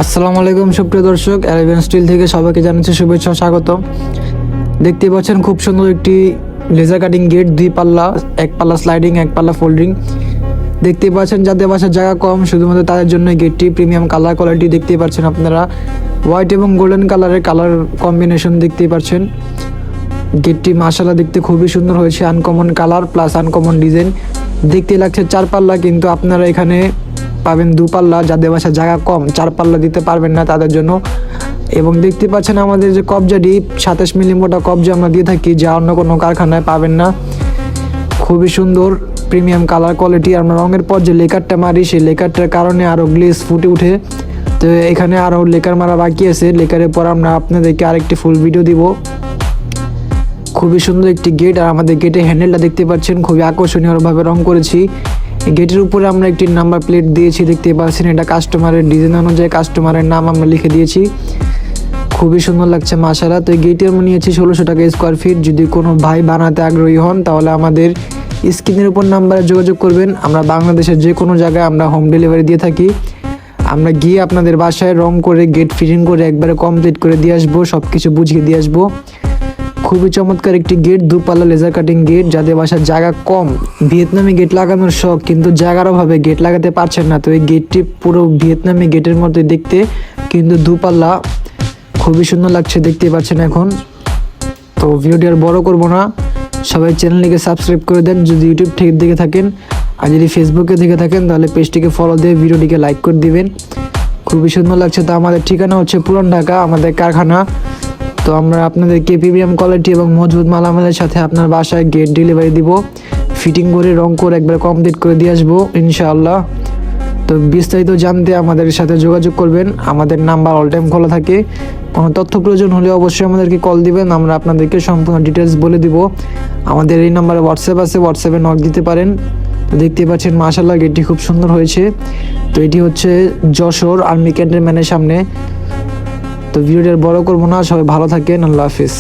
আসসালামু আলাইকুম সুপ্রিয় দর্শক, অ্যারাবিয়ান স্টিল থেকে সবাইকে জানাচ্ছি শুভেচ্ছা ও স্বাগত। দেখতে পাচ্ছেন খুব সুন্দর একটি লেজার কাটিং গেট, 2 পাল্লা, 1 পাল্লা স্লাইডিং, 1 পাল্লা ফোল্ডিং। দেখতে পাচ্ছেন যাদের বাসার জায়গা কম, শুধুমাত্র তাদের জন্য গেটটি প্রিমিয়াম কালার কোয়ালিটি। দেখতে পাচ্ছেন আপনারা হোয়াইট এবং গোল্ডেন কালারের কালার কম্বিনেশন দেখতে পাচ্ছেন। গেটটি মাশাআল্লাহ দেখতে খুবই সুন্দর হয়েছে, uncommon colour plus uncommon design. দেখতে লাগছে 4 পাল্লা, কিন্তু আপনারা এখানে পাবেন 2 পাল্লা। যাদের বাসার জায়গা কম, 4 পাল্লা দিতে পারবেন না তাদের জন্য। এবং দেখতে পাচ্ছেন আমাদের যে কবজাটি 27 মিলি মোটা কবজা আমরা দিয়ে থাকি, যা অন্য কোনো কারখানায় পাবেন না। খুবই সুন্দর প্রিমিয়াম কালার কোয়ালিটি। আমরা রঙের পর যে লেকারটা মারি, সেই লেকারটার কারণে আরও গ্লেজ ফুটে উঠে। তো এখানে আরও লেকার মারা বাকি আছে। লেকারের পর আমরা আপনাদেরকে আরেকটি ফুল ভিডিও দিব। খুবই সুন্দর একটি গেট। আর আমাদের গেটের হ্যান্ডেলটা দেখতে পাচ্ছেন খুবই আকর্ষণীয়ভাবে রং করেছি। গেটের উপরে আমরা একটি নাম্বার প্লেট দিয়েছি, দেখতে পাচ্ছেন। এটা কাস্টমারের ডিজাইন অনুযায়ী কাস্টমারের নাম আমরা লিখে দিয়েছি। খুবই সুন্দর লাগছে মাশাআল্লাহ। তো এই গেটে আমরা নিয়েছি 1600 টাকা স্কোয়ার ফিট। যদি কোনো ভাই বানাতে আগ্রহী হন তাহলে আমাদের স্ক্রিনের উপর নাম্বারে যোগাযোগ করবেন। আমরা বাংলাদেশের যে কোনো জায়গায় আমরা হোম ডেলিভারি দিয়ে থাকি। আমরা গিয়ে আপনাদের বাসায় রং করে গেট ফিটিং করে একবারে কমপ্লিট করে দিয়ে আসবো, সব কিছু বুঝিয়ে দিয়ে আসবো। খুবই চমৎকার একটি গেট, 2 পাল্লা লেজার কাটিং গেট। যাদের বাসার জায়গা কম, ভিয়েতনামি গেট লাগানোর শখ কিন্তু জায়গার অভাবে গেট লাগাতে পারছেন না, তো এই গেটটি পুরো ভিয়েতনামি গেটের মধ্যে দেখতে, কিন্তু 2 পাল্লা। খুবই সুন্দর লাগছে, দেখতে পাচ্ছেন এখন। তো ভিডিওটি আর বড় করবো না, সবাই চ্যানেলটিকে সাবস্ক্রাইব করে দেন যদি ইউটিউব থেকে দেখে থাকেন। আর যদি ফেসবুকে দেখে থাকেন তাহলে পেজটিকে ফলো দিয়ে ভিডিওটিকে লাইক করে দিবেন। খুবই সুন্দর লাগছে। তো আমাদের ঠিকানা হচ্ছে পুরান ঢাকা, আমাদের কারখানা। তো আমরা আপনাদেরকে প্রিমিয়াম কোয়ালিটি এবং মজবুত মালামালের সাথে আপনার বাসায় গেট ডেলিভারি দিব, ফিটিং করে রং করে একবার কমপ্লিট করে দিয়ে আসবো ইনশাআল্লাহ। তো বিস্তারিত জানতে আমাদের সাথে যোগাযোগ করবেন। আমাদের নাম্বার অল টাইম খোলা থাকে। কোনো তথ্য প্রয়োজন হলে অবশ্যই আমাদেরকে কল দিবেন, আমরা আপনাদেরকে সম্পূর্ণ ডিটেলস বলে দিব। আমাদের এই নাম্বারে হোয়াটসঅ্যাপ আছে, হোয়াটসঅ্যাপে নক দিতে পারেন। তো দেখতে পাচ্ছেন মাশাআল্লাহ গেটটি খুব সুন্দর হয়েছে। তো এটি হচ্ছে যশোর আর্মি ক্যান্টনমেন্টের সামনে। তো ভিডিওটা বড় করবো না, সবাই ভালো থাকেন, আল্লাহ হাফিজ।